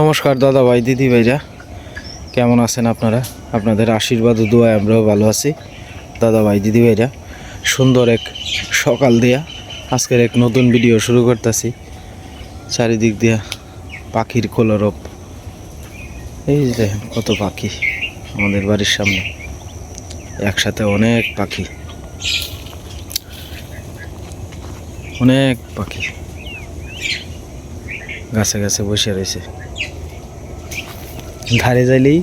নমস্কার দাদা ভাই দিদি ভাইরা, কেমন আছেন আপনারা? আপনাদের আশীর্বাদ ও দোয়ায় আমরাও ভালো আছি। দাদা ভাই দিদি ভাইরা, সুন্দর এক সকাল দিয়া আজকের এক নতুন ভিডিও শুরু করতেছি। চারিদিক দিয়া পাখির কলরব। এই যে দেখেন কত পাখি আমাদের বাড়ির সামনে, একসাথে অনেক পাখি, অনেক পাখি গাছে গাছে বসে রয়েছে। ধারে যাইলেই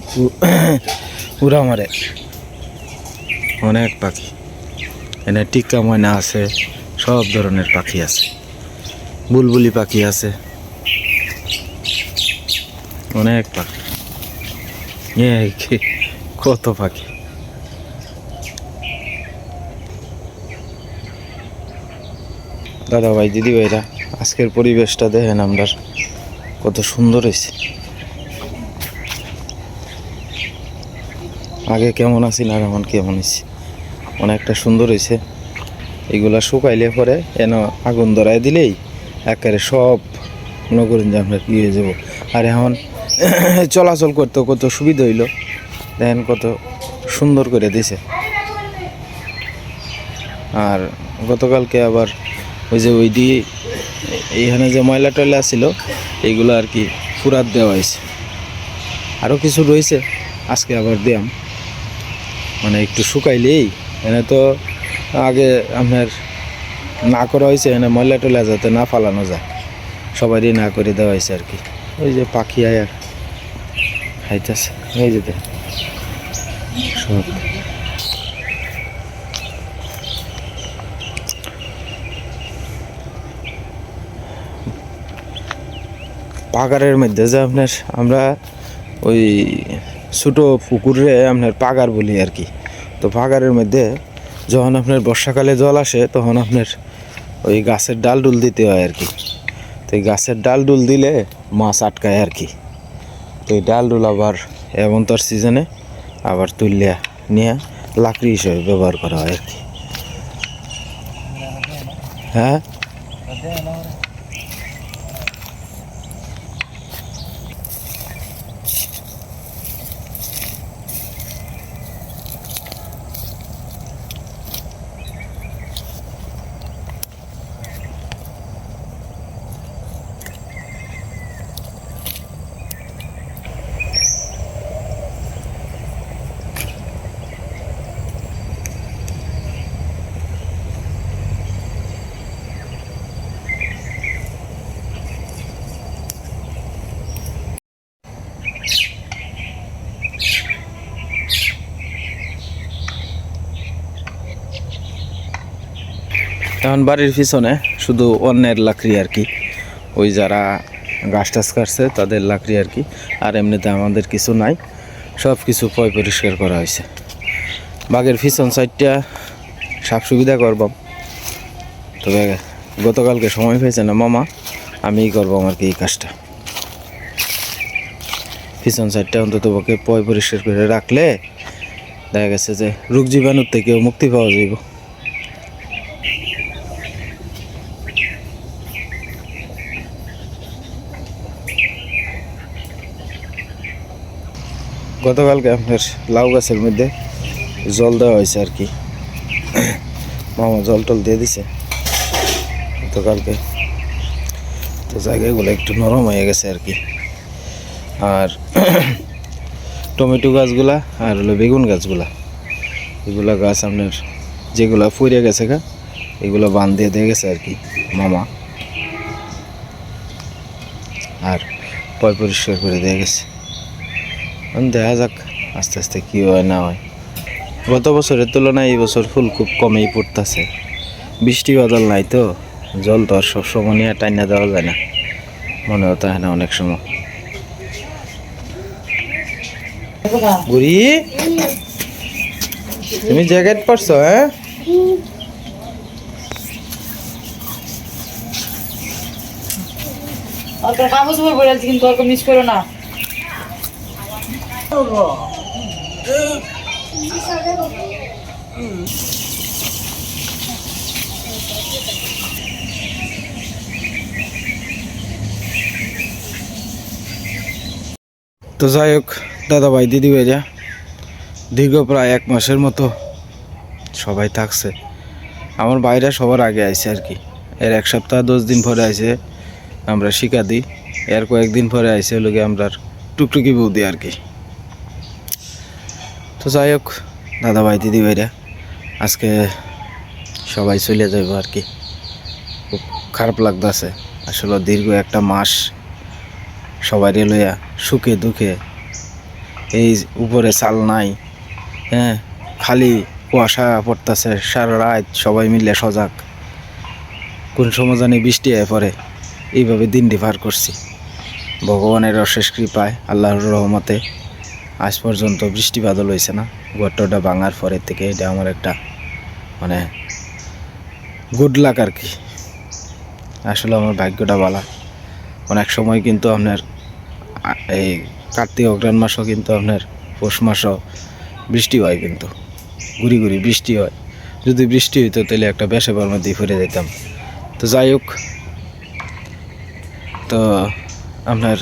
উড়া মারে অনেক পাখি। এনে টিকা ময়না আছে, সব ধরনের পাখি আছে, বুলবুলি পাখি আছে, অনেক পাখি। কত পাখি! দাদা ভাই দিদি ভাইরা, আজকের পরিবেশটা দেখেন আমরা কত সুন্দর হয়েছে। আগে কেমন আছি না এখন কেমন হয়েছে, অনেকটা সুন্দর হয়েছে। এগুলা শুকাইলে পরে এন আগুন ধরাই দিলেই একেবারে সব মনে করেন যে আমরা কি হয়ে যাবো। আর এখন চলাচল করতে কত সুবিধা হইল, দেখেন কত সুন্দর করে দিছে। আর গতকালকে আবার ওই যে ওই দিয়ে এইখানে যে ময়লা টয়লা ছিল এইগুলো আর কি ফুরাত দেওয়া হয়েছে। আরও কিছু রয়েছে, আজকে আবার দিয়াম, মানে একটু শুকাইলেই। এনে তো আগে আপনার না করা হয়েছে, এনে ময়লা টয়লা যাতে না ফালানো যায় সবারই না করে দেওয়া হয়েছে আর কি। ওই যে পাখি আয়া খাইতেছে, এই যে সব পাগারের মধ্যে যে আপনার আমরা ওই ছোটো পুকুরে আপনার পাগার বলি আর কি। তো পাগারের মধ্যে যখন আপনার বর্ষাকালে জল আসে তখন আপনার ওই গাছের ডাল ডুল দিতে হয় আর কি। তো এই গাছের ডাল ডুল দিলে মাছ আটকায় আর কি। তো এই ডাল ডুল আবার এমন তোর সিজনে আবার তুললিয়া নিয়ে লাকড়ি হিসেবে ব্যবহার করা হয় আর কি। হ্যাঁ, এখন বাড়ির পিছনে শুধু অন্যের লাকড়ি আর কি, ওই যারা গাছ টাছ কাটছে তাদের লাকড়ি আর কি। আর এমনিতে আমাদের কিছু নাই, সব কিছু পরিষ্কার করা হয়েছে। বাগের পিছন সাইডটা সাফ সুবিধা করবাম, তবে গতকালকে সময় পেয়েছে না মামা, আমিই করবাম আর কি এই কাজটা। পিছন সাইডটা অন্তত পক্ষে পরিষ্কার করে রাখলে দেখা গেছে যে রোগ জীবাণুর থেকেও মুক্তি পাওয়া যাইব। গতকালকে আপনার লাউ গাছের মধ্যে জল দেওয়া হয়েছে আর কি, মামা জল টল দিয়ে দিছে গতকালকে। তো জায়গাগুলো একটু নরম হয়ে গেছে আর কি। আর টমেটো গাছগুলা আর হলো বেগুন গাছগুলা, এগুলা গাছ আপনার যেগুলা ফুরে গেছে এগুলো বান দিয়ে গেছে আর কি মামা, আর পরিষ্কার করে দিয়ে গেছে। দেখা যাক আস্তে আস্তে কী হয় না হয়। গত বছরের তুলনায় এই বছর ফুল খুব কমেই পড়তেছে, বৃষ্টি বাদল নাই তো, জল তো আর সবসময় নিয়ে টাইনা দেওয়া যায় না, মনে হতো হয় না অনেক সময়। বুড়ি, তুমি জ্যাকেট পরছো? হ্যাঁ, কাগজ বলে কিন্তু মিস করো না। তো যাই হোক দাদা ভাই দিদি ভাইরা দীর্ঘ প্রায় 1 মাসের মতো সবাই থাকছে। আমার বাইরে সবার আগে আইছে আর কি। এর 1 সপ্তাহ 10 দিন পরে আইছে আমরা শিকা দিই, এর কয়েকদিন পরে আইছে হলো গিয়ে আমরা টুকটুকি বৌদি আর কি। তো যাই হোক দাদা ভাই দিদি ভাইরা আজকে সবাই চলে যাইব আর কি। খুব খারাপ লাগতেছে আসলে, দীর্ঘ 1 মাস সবাই লইয়া সুখে দুঃখে, এই উপরে চাল নাই, হ্যাঁ খালি কুয়াশা পড়তেছে সারা রাত, সবাই মিলে সজাগ কোন সময় জানি বৃষ্টি হয়ে পড়ে, এইভাবে দিনটি পার করছি। ভগবানের অশেষ কৃপায় আল্লাহর রহমতে আজ পর্যন্ত বৃষ্টি বাদল হয়েছে না। গর্তটা ভাঙার পরের থেকে এটা আমার একটা মানে গুড লাক আর কি। আসলে আমার ভাগ্যটা ভালো। অনেক সময় কিন্তু আপনার এই কার্তিক অগ্রহায়ণ মাসও কিন্তু আপনার পৌষ মাসও বৃষ্টি হয়, কিন্তু ঘুরি ঘুরি বৃষ্টি হয়। যদি বৃষ্টি হইতো তাহলে একটা বেশাবার মধ্যে ফিরে যেতাম। তো যাই হোক, তো আপনার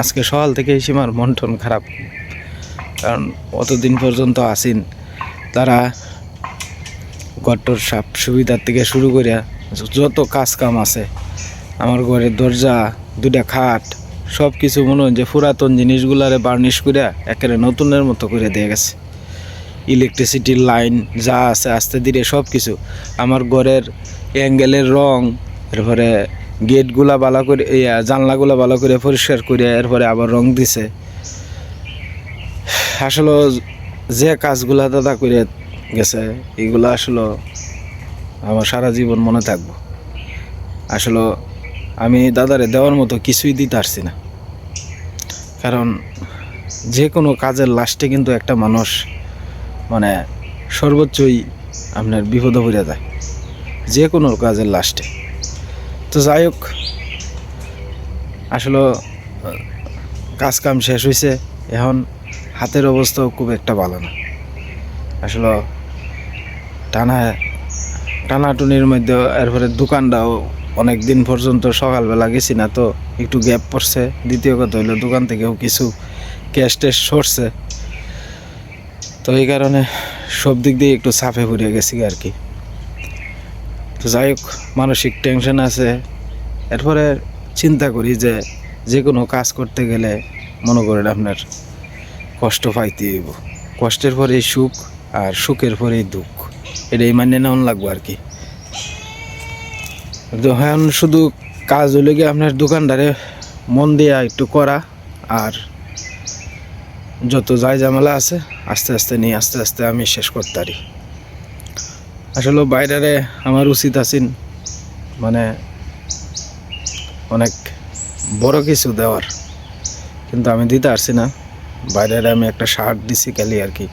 আজকে সকাল থেকে সীমার মন টন খারাপ, কারণ অতদিন পর্যন্ত আসিন তারা ঘরটোর সব সুবিধার থেকে শুরু করে যত কাজ কাম আছে, আমার ঘরের দরজা 2টা খাট সব কিছু মনে হয় যে পুরাতন জিনিসগুলারে বার্নিশ করে একেবারে নতুনের মতো করে দিয়ে গেছে। ইলেকট্রিসিটির লাইন যা আছে আস্তে ধীরে সব কিছু, আমার ঘরের অ্যাঙ্গেলের রং, এরপরে গেটগুলা ভালো করে জানলাগুলা ভালো করে পরিষ্কার করে এরপরে আবার রং দিছে। আসলে যে কাজগুলা দাদা করে গেছে এগুলো আসলে আমার সারা জীবন মনে থাকবো। আসলে আমি দাদারে দেওয়ার মতো কিছুই দিতে পারছি না, কারণ যে কোনো কাজের লাস্টে কিন্তু একটা মানুষ মানে সর্বোচ্চই আপনার বিপদে পড়ে যায় যে কোনো কাজের লাস্টে। তো যাই হোক, আসলে কাজ কাম শেষ হয়েছে, এখন হাতের অবস্থাও খুব একটা ভালো না। আসলে টানাটুনির মধ্যে এরপরে দোকানটাও অনেক দিন পর্যন্ত সকালবেলা গেছি না, তো একটু গ্যাপ পড়ছে। দ্বিতীয় কথা হইলো দোকান থেকেও কিছু ক্যাশ ট্যাশ সরছে, তো এই কারণে সব দিক দিয়ে একটু চাপে পড়ে গেছি আর কি। তো যাই হোক, মানসিক টেনশন আছে। এরপরে চিন্তা করি যে কোনো কাজ করতে গেলে মনে করেন আপনার কষ্ট পাইতে হইব, কষ্টের পরেই সুখ আর সুখের পরেই দুঃখ, এটাই মানে নেওয়া লাগবো আর কি। এখন শুধু কাজ হলে গিয়ে আপনার দোকানদারে মন দিয়ে একটু করা, আর যত যাই ঝামেলা আছে আস্তে আস্তে আমি শেষ করতে পারি। আসলে বাইরে আমার উচিত আছেন মানে অনেক বড় কিছু দেওয়ার, কিন্তু আমি দিতে পারছি না। বাইরে আমি একটা শার্ট দিছি খালি আর কি,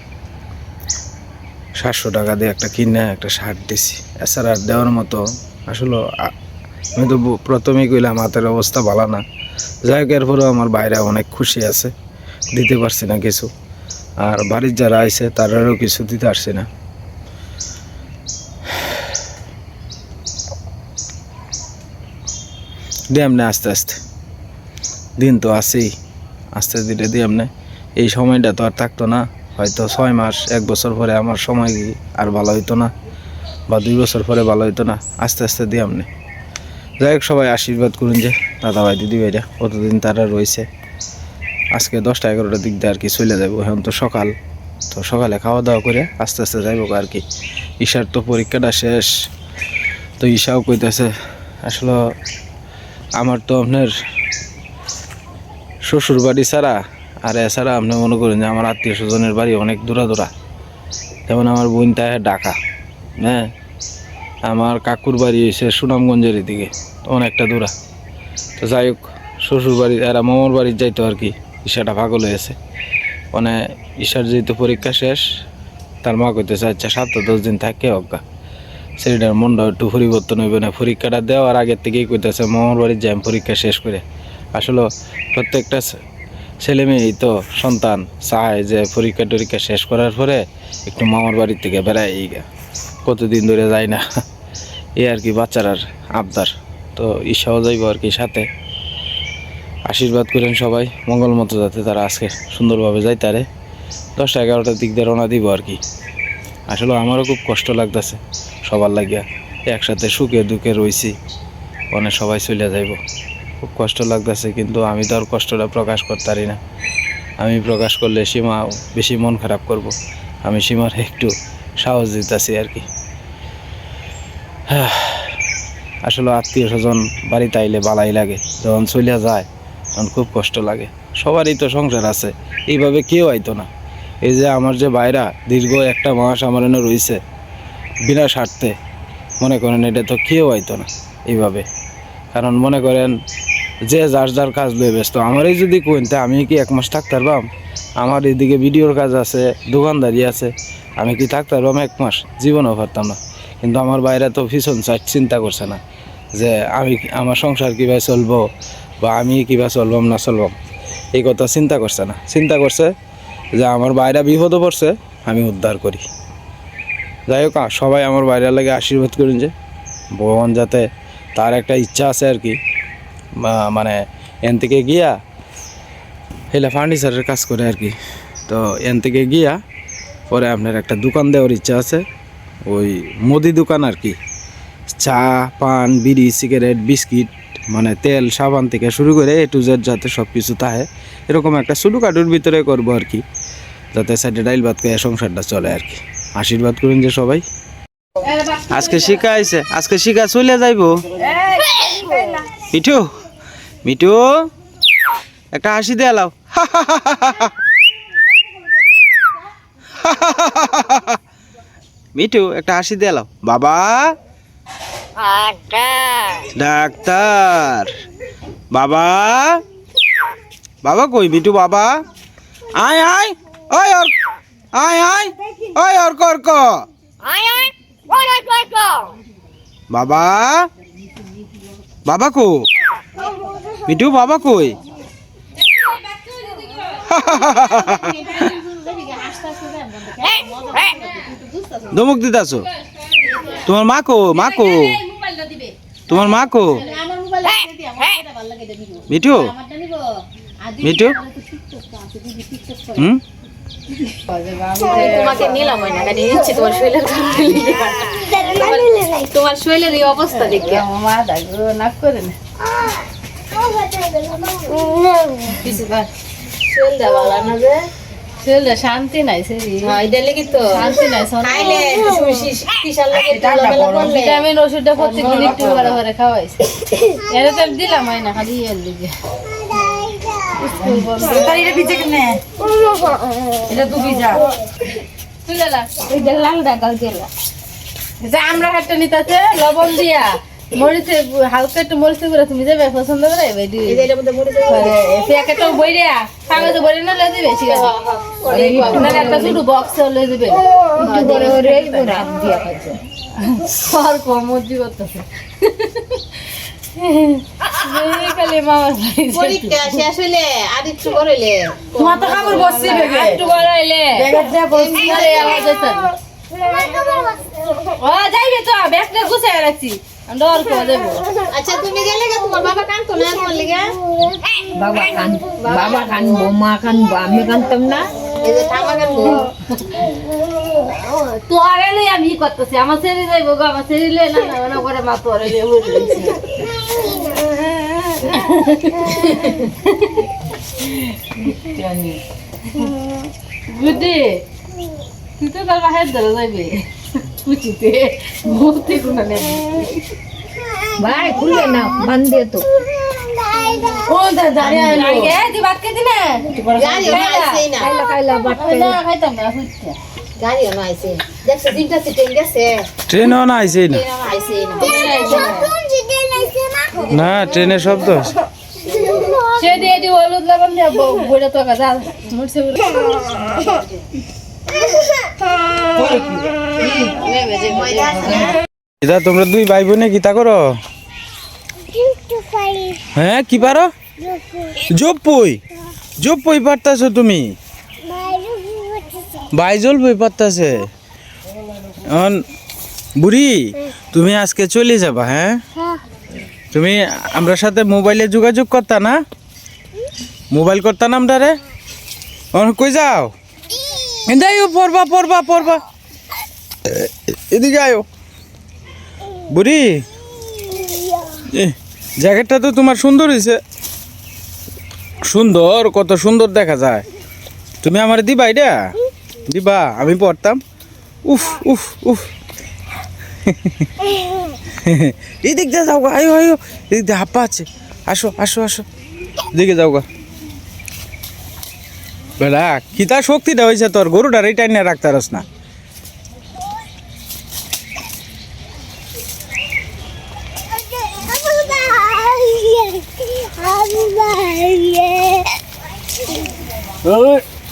700 টাকা দিয়ে একটা কিনে একটা শার্ট দিছি, এছাড়া আর দেওয়ার মতো আসলে আমি তো প্রথমেই কইলাম হাতের অবস্থা ভালো না। যাই হোক, এরপরেও আমার বাইরে অনেক খুশি আছে, দিতে পারছি না কিছু, আর বাড়ির যারা আইছে তারারও কিছু দিতে পারছি না। দিয়ামনে আস্তে দিন তো আছেই, আস্তে ধীরে দিয়ামনে। এই সময়টা তো আর থাকতো না, হয়তো 6 মাস 1 বছর পরে আমার সময় আর ভালো হইতো না, বা 2 বছর পরে ভালো হইতো না, আস্তে দিয়ামনে। যাই হোক, সবাই আশীর্বাদ করুন যে দাদা ভাই দিদি ভাইরা কতদিন তারা রয়েছে। আজকে 10টা 11টার দিক দিয়ে আর কি চলে যাবো। এখন তো সকাল, তো সকালে খাওয়া দাওয়া করে আস্তে যাইবো আর কি। ঈশার তো পরীক্ষাটা শেষ, তো ঈশাও কইতেছে আসলে আমার তো আপনার শ্বশুর বাড়ি ছাড়া আর এছাড়া আপনি মনে করেন যে আমার আত্মীয় স্বজনের বাড়ি অনেক দূরা, যেমন আমার বোনটা ঢাকা, হ্যাঁ, আমার কাকুর বাড়ি হয়েছে সুনামগঞ্জের দিকে, অনেকটা দূরা। তো যাই হোক, শ্বশুর বাড়ি এরা মামার বাড়ি যাইতো আর কি। ঈশাটা পাগল হয়েছে, মানে ঈশার যেহেতু পরীক্ষা শেষ, তার মা কইতেছে আচ্ছা 7-10 দিন থাকে অজ্ঞা, সেটার মনটা একটু পরিবর্তন হইবে না। পরীক্ষাটা দেওয়ার আগের থেকেই কইতেছে মামার বাড়ি যাই পরীক্ষা শেষ করে। আসলে প্রত্যেকটা ছেলে মেয়েই তো সন্তান চায় যে পরীক্ষা শেষ করার পরে একটু মামার বাড়ির থেকে বেড়াই, কতদিন ধরে যায় না, এই আর কি বাচ্চারার আবদার। তো ঈশাও যাইব আর কি সাথে। আশীর্বাদ করেন সবাই মঙ্গল মতো, যাতে তারা আজকে সুন্দরভাবে যায়। তারে 10টা 11টার দিক দিয়ে রওনা দিব আর কি। আসলে আমারও খুব কষ্ট লাগতেছে সবার লাগিয়া, একসাথে সুখে দুঃখে রইছি, অনেক সবাই চলে যাইব, খুব কষ্ট লাগতেছে। কিন্তু আমি তো আর কষ্টটা প্রকাশ করতে পারি না। আমি প্রকাশ করলে সীমা বেশি মন খারাপ করব। আমি সীমার একটু সাহস দিতেছি আর কি। আসলে আত্মীয় স্বজন বাড়িতে আইলে বালাই লাগে, যখন চলিয়া যায় তখন খুব কষ্ট লাগে। সবারই তো সংসার আছে, এইভাবে কেউ আইতো না। এই যে আমার যে বাইরা দীর্ঘ 1 মাস আমার এনে রয়েছে বিনা স্বার্থে, মনে করেন এটা তো কেউ আইতো না এইভাবে। কারণ মনে করেন যে যার যার কাজ লয়ে ব্যস্ত। আমারই যদি কইতে আমি কি 1 মাস থাকতে পারবাম? আমার এদিকে ভিডিওর কাজ আছে, দোকানদারি আছে, আমি কি থাকতে পারবাম 1 মাস? জীবনও পারতাম না। কিন্তু আমার বাইরে তো ভীষণ চিন্তা করছে না যে আমি আমার সংসার কীভাবে চলবো বা আমি কীভাবে চলবাম না চলবাম, এই কথা চিন্তা করছে না। চিন্তা করছে যে আমার বাইরে বিপদে পড়ছে, আমি উদ্ধার করি। যাই হোক, সবাই আমার বাইরের লাগে আশীর্বাদ করেন যে ভগবান যাতে, তার একটা ইচ্ছা আছে আর কি, মানে এন থেকে গিয়া হেলা ফার্নিচারের কাজ করে আর কি। তো এন থেকে গিয়া পরে আপনার একটা দোকান দেওয়ার ইচ্ছা আছে, ওই মুদি দোকান আর কি। চা, পান, বিড়ি, সিগারেট, বিস্কিট, মানে তেল, সাবান থেকে শুরু করে A to Z যাতে সব কিছু থাকে, এরকম একটা ছোটোখাটোর ভিতরে করবো আর কি, যাতে সাইডে ডাইল ভাত খেয়ে সংসারটা চলে আর কি। আশীর্বাদ করুন যে সবাই। আজকে শিখা আইছে, আজকে শিখা চলে যাইব। মিঠু, মিঠু একটা হাসি দিয়ে এলাও। মিঠু একটা হাসি দিয়ে এলাও। বাবা ডাক্তার, বাবা, বাবা কই মিঠু? বাবা আয় আয়, ওই ওর আয় আয়, ওই ওর কর বাবা, বাবা কো মিঠু? বাবা কই? ধমক দিতাছো? তোমার মা কো? মা কো? তোমার মা কো? মিঠু, মিঠু, তোমাকে নিলাম না, গাড়ি নিচ্ছি তোমার শরীরের তোমার শরীরের এই অবস্থা দেখে মা দাগো না করে না শরীর দেওয়া না যে শরীরে শান্তি নাই সেরি এটা লেগে তো শান্তি নাই খাইলে কিসার লাগে ভিটামিন ওষুধটা প্রত্যেকদিন একটু করে করে খাওয়াইছে। এর তো দিলাম হয় না, খালি এর দিকে এটা ভিজে কেনে, এটা তো ভিজা তুলে লা, ওই লাল ডাকাল দিলা যে আমরা হাতটা নিতেছে লবণ দিয়া মরিচে হালকা একটু মরিচে করে তুমি যাবে পছন্দ করে এবার দিই। এর মধ্যে মরে যায় প্যাকেটও বইরা কাগজে বইরে না লয়ে দিবে, ঠিক আছে? না একটা ছোট বক্সে লয়ে দিবে, ওরে ওরে রাত দিয়া খাচ্ছে আর কমজি করতেছে খালি মামার পরীক্ষা শেষ হইলে আর একটু করলে তোমার তো কাপড় বসছি বেগে একটু বড়াইলে ব্যাগের দিয়ে বসছি আরে আওয়াজ হইছে। ও যাইবে তো, ব্যাগটা গুছায় রাখছি, আমরা আর কো দেব। আচ্ছা তুমি গেলে গে তোমার বাবা কান তো না তোমার লাগা বাবা কানবো, মা কানবো, আমি কানতাম না। এই যে ঠামা কানবো তো আরে লই আমি করতেছি, আমার ছেড়ে যাইবো গো, আমার ছেড়ে লই না না না করে মা তো আরে লই বলছি। বুদ্ধি তুই তো কাল বাহির ধরে যাইবে কুচিতে মুহূর্তে কোনো নেই। ভাই খুলে না, বান্ধে তো। ও দাঁড়িয়ে আগে তুই ভাত খেতে না গাড়ি আইছে না খাইলা খাইলা বাটতে। না খাইতাম না ফুটতে গাড়ি আইছে দেখছ তিনটা সিটে গেছে ট্রেনও না আইছে না, আইছে না ট্রেনের শব্দ আছে। সে দিয়ে দি হলুদ লবণ দিয়ে বইটা তো কাজা মুরছে এটা তোমরা 2 ভাই বোনে কিতা করো? হ্যাঁ কি পারো? জপই জপই পারতাছো তুমি? বাইজল বই পারতাছে। বুড়ি তুমি আজকে চলে যাবা? হ্যাঁ তুমি আমরা সাথে মোবাইলে যোগাযোগ করতা না? মোবাইল করতা নাম রে কই যাও যাইও পড়বা পড়বা পড়বা এদিকে আয়ো বুড়ি জ্যাকেটটা তো তোমার সুন্দর হয়েছে সুন্দর কত সুন্দর দেখা যায় তুমি আমার দিবা এটা দিবা আমি পড়তাম উফ উফ উফ এই দিক দিয়ে যাও গা আয়ো আয়ো এদিক দিয়ে হাপ্পা আছে আসো আসো আসো দিকে যাও গা বেলা কিতা শক্তিটা হয়েছে তোর গরুটার এই টাইনে রাখতে পারস না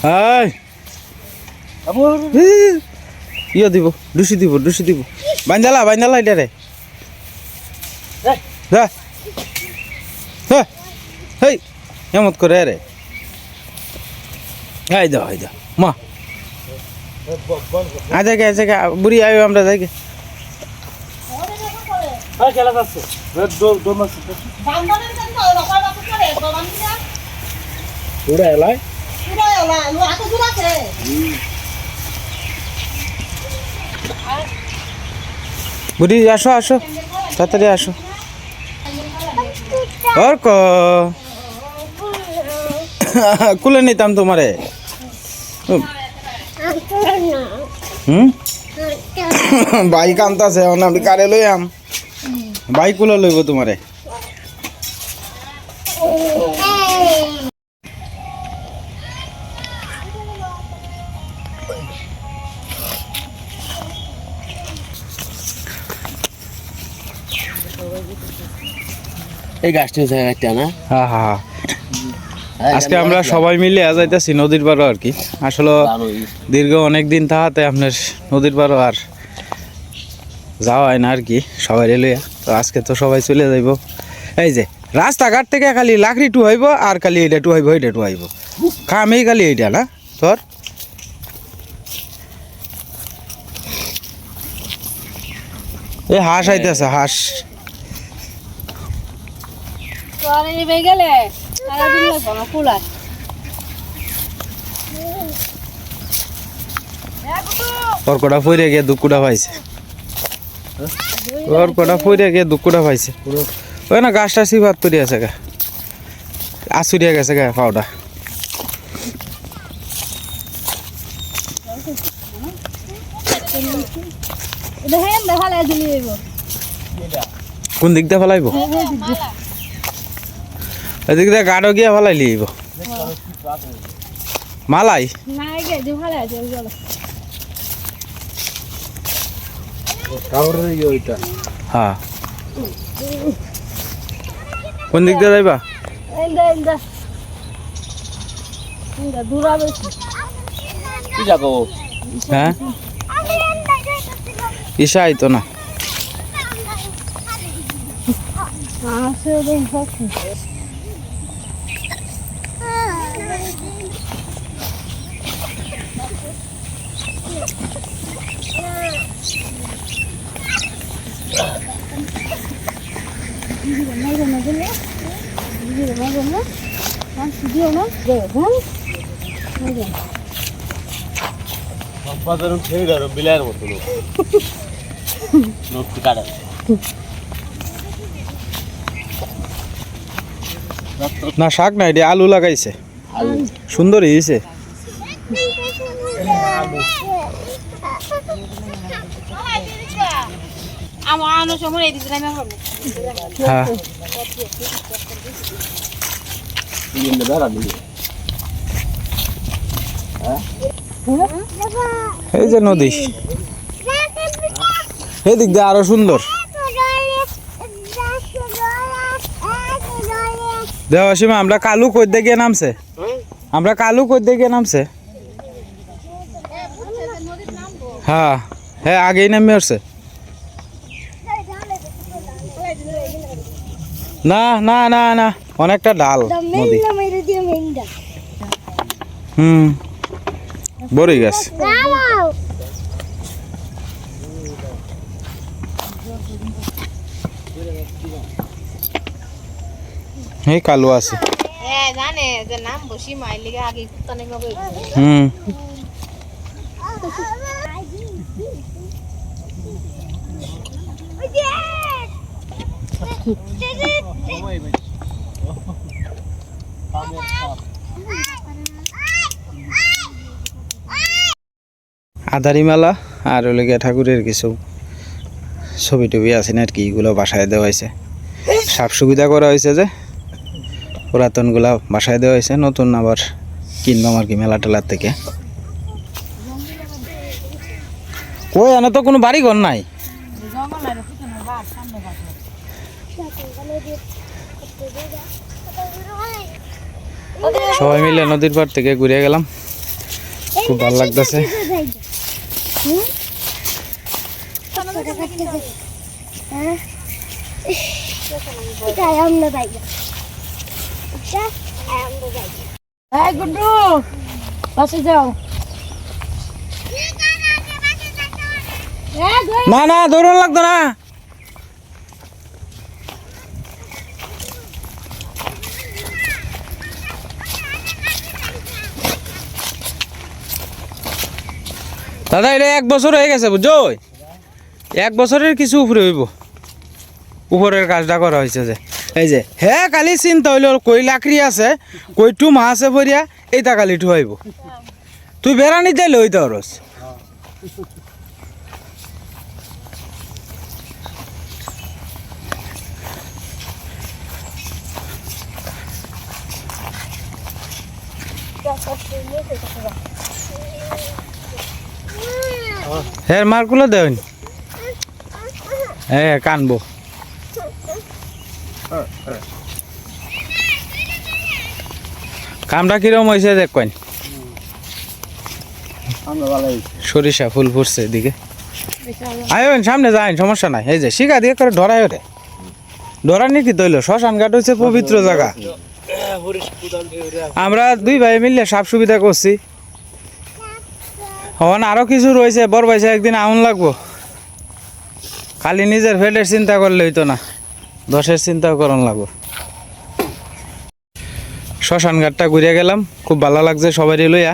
হাই ইয়ে দিব ডুসি দিব বাইন্দালা এটা রে হেই এমত করে রে হাই দাও মা আজকে বুড়ি আয়ো আমরা যাই বুড়ি আসো আসো তাড়াতাড়ি আসো অর্ক কুলে নিতাম তোমারে বাইক আনতাছে আমি কারে লইয়াম বাইক কুলে লইব তোমারে এই গাছটা একটা না হ্যাঁ হ্যাঁ আজকে আমরা সবাই মিলে যাইতেছি নদীর পাড়ও আর কি আসলে দীর্ঘ অনেক দিন থাকাতে আপনার নদীর পাড়ও আর যাওয়া হয় না আর কি সবাই লইয়া তো আজকে তো সবাই চলে যাইব এই যে রাস্তাঘাট থেকে খালি লাকড়ি টুহাইব আর খালি এটা টুহাইব এটা টুহাইব কামেই খালি এইটা না তোর এই হাঁস আইতেছে হাঁস গেলে কুলার ওর কটা ফইরে গিয়ে দুকুটা পাইছে ওর কটা ফইরে গিয়ে দুকুটা পাইছে ওই না গাছটা সিফাত তৈরি আছে গা আসুরিয়া গেছে গা পাউডা কোন দিক দিয়ে ফেলাইব এদিক দিয়ে গাঢ় গিয়া ফেলাই লিব মালাই হ্যাঁ কোন দিক দিয়ে যাইবা হ্যাঁ ঈশা আইতো না বিলাইয়ের মতো কাটা না শাক না এটা আলু লাগাইছে সুন্দর হয়েছে হ্যাঁ এই যে নদী এই দিক দিয়ে আরো সুন্দর দেওয়াসীমা আমরা কালু কই দিয়ে নামছে হ্যাঁ হ্যাঁ আগেই নামে আসছে না না না না অনেকটা ঢাল নদী বড়ই গাছ এই কালো আছে জানে এখানে যে নাম বসি মাইল লিগে আগে কুত্তানে গবে হুম আধারিমালা আর ওই ঠাকুরের কিছু ছবি টবি আছে না আর কি, এগুলো বাসায় দেওয়া হয়েছে। সাপ সুবিধা করা হয়েছে যে পুরাতনগুলা বাসায় দেওয়া হয়েছে, নতুন আবার কিনবাম আর কি মেলা টেলার থেকে। কই এনে তো কোনো বাড়ি ঘর নাই। সবাই মিলে নদীর পাড় থেকে ঘুরে গেলাম, খুব ভালো লাগতেছে। এই গুড্ডু বাসে যাও। না না দৌড়ান লাগতো না। দাদা এটা 1 বছর হয়ে গেছে বুঝছো, 1 বছরের কিছু উপরে হইব। উপরের কাজটা করা হয়েছে যে এই যে হ্যাঁ কালি চিন্তা হইল কই লাকড়ি আছে কই টু মাছ আছে ভরিয়া এইটা কালি ঠুয়াইব। তুই বেড়ানি যাইলে হইতে পারস। হ্যাঁ মারগুলো দেন হ্যাঁ কানবো। কামটা কিরম হয়েছে দেখবেন। সরিষা ফুল ফুটছে এদিকে। আইবেন সামনে যাইন, সমস্যা নাই। এই যে শিখা দিয়ে করে ধরাই ওরে ধরা নি কি তৈল। শ্মশান ঘাট হচ্ছে পবিত্র জায়গা। আমরা 2 ভাই মিললে সব সুবিধা করছি। হন আরো কিছু রয়েছে, বড় ভাইসা একদিন আউন লাগবো। খালি নিজের ফেটের চিন্তা করলে হইতো না, 10-এর চিন্তাও করন লাগবো। শ্মশান ঘাটটা ঘুরে গেলাম, খুব ভালো লাগছে সবারই লইয়া।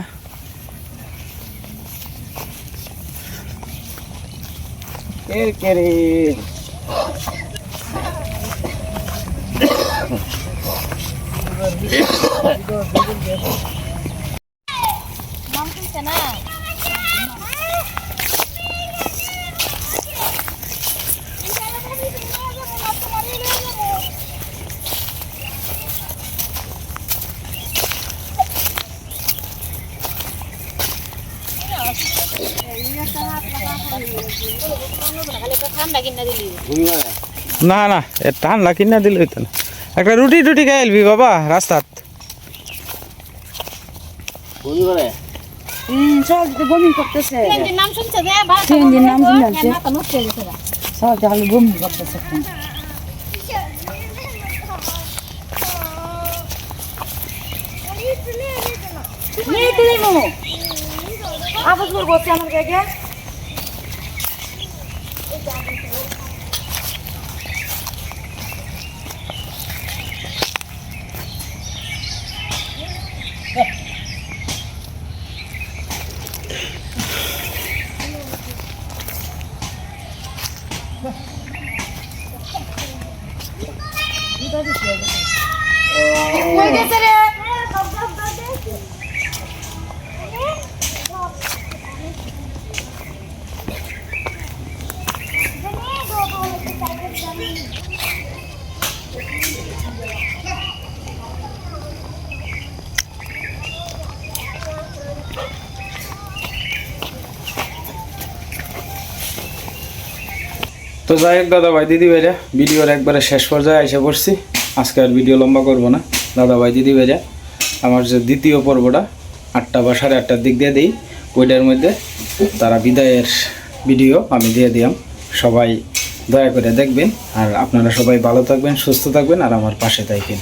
ঠান্ডা কিনা দিলি না না এ ঠান্ডা কিনা দিলে হইতো না। একটা রুটি টুটি খাই এলবি বাবা রাস্তাত। সব বমি করতেছে। নাম শুনছে যে ভাত নাম শুনছে মাথা নষ্ট হয়ে গেছে সব খালি বমি করতেছে। আবাস করছে আমার জায়গায়। কই গেছে রে? তো যাই হোক দাদা ভাই দিদি ভাইরা, ভিডিওর একবারে শেষ পর্যায়ে এসে পড়ছি। আজকে আর ভিডিও লম্বা করব না। দাদা ভাই দিদি ভাইরা আমার যে দ্বিতীয় পর্বটা 8টা বা 8:30টার দিক দিয়ে দিই, ওইটার মধ্যে তারা বিদায়ের ভিডিও আমি দিয়ে দিলাম। সবাই দয়া করে দেখবেন, আর আপনারা সবাই ভালো থাকবেন, সুস্থ থাকবেন, আর আমার পাশে থাকবেন।